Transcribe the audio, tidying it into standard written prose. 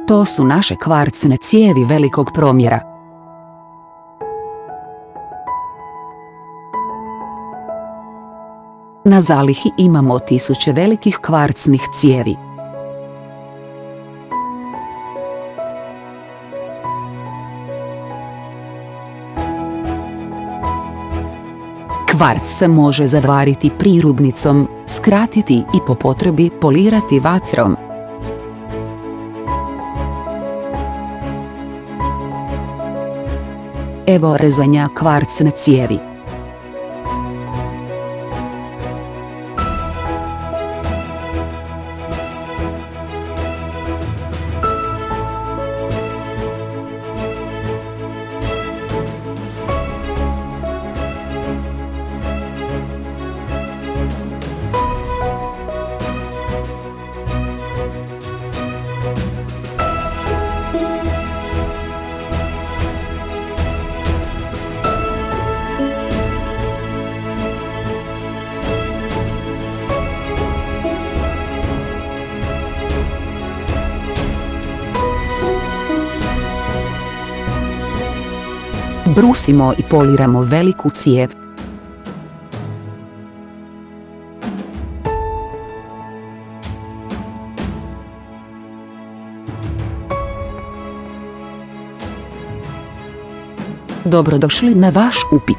To su naše kvarcne cijevi velikog promjera. Na zalihi imamo tisuće velikih kvarcnih cijevi. Kvarc se može zavariti prirubnicom, skratiti i po potrebi polirati vatrom. Evo rezanja kvarcne cijevi. Brusimo i poliramo veliku cijev. Dobrodošli na vaš upit.